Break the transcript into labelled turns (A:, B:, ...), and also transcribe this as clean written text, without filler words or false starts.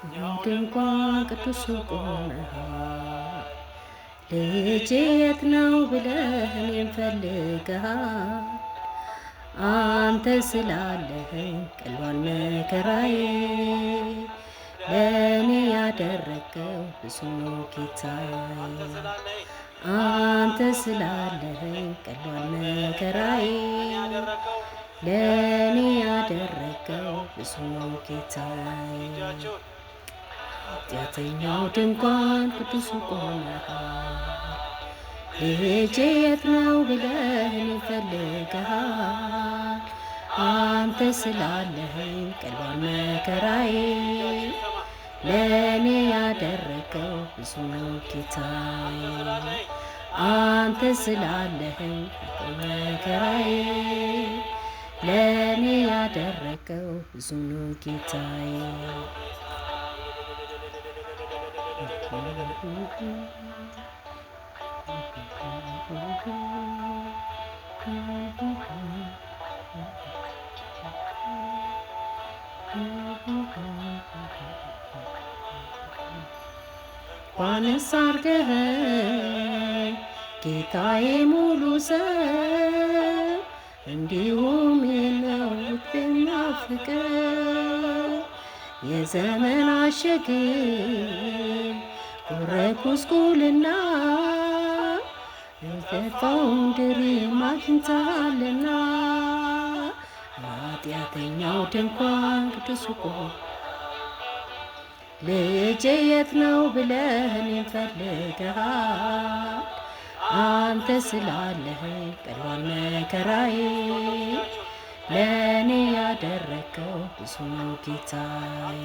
A: ድንኳን ቅዱስ ቆመሃል ልጄ የት ነው ብለህ እኔን ፈልገሃል አንተ ስላለኸኝ ቀሏል መከራዬ ለእኔ ያደረገው ብዙ ነው ጌታዬ አንተ ስላለኸኝ ቀሏል መከራዬ ለእኔ ያደረገው ብዙ ነው ጌታዬ ኃጢአተኛው ድንኳን ቅዱስ ቆመሃል ልጄ የት ነው ብለህ እኔን ፈልገሃል አንተ ስላለኸኝ ቀሏል መከራዬ ለእኔ ያደረገው ብዙ ነው ጌታዬ አንተ ስላለኸኝ መከራዬ ለእኔ ያደረገው ብዙ ነው ጌታዬ እንኳንስ አድርገኸኝ ጌታዬ ሙሉ ሰው እንዲሁም የለው የሚናፍቀው የዘመን ሸክም ጉስቁልና የጠፋውን ድሪም አግኝተሃልና ኃጢአተኛው ድንኳን ቅዱስ ቆመሃል ልጄ የት ነው ብለህ እኔን ፈልገሃል አንተ ስላለኸኝ ቀሏል መከራዬ ለእኔ ያደረገው ብዙ ነው ጌታዬ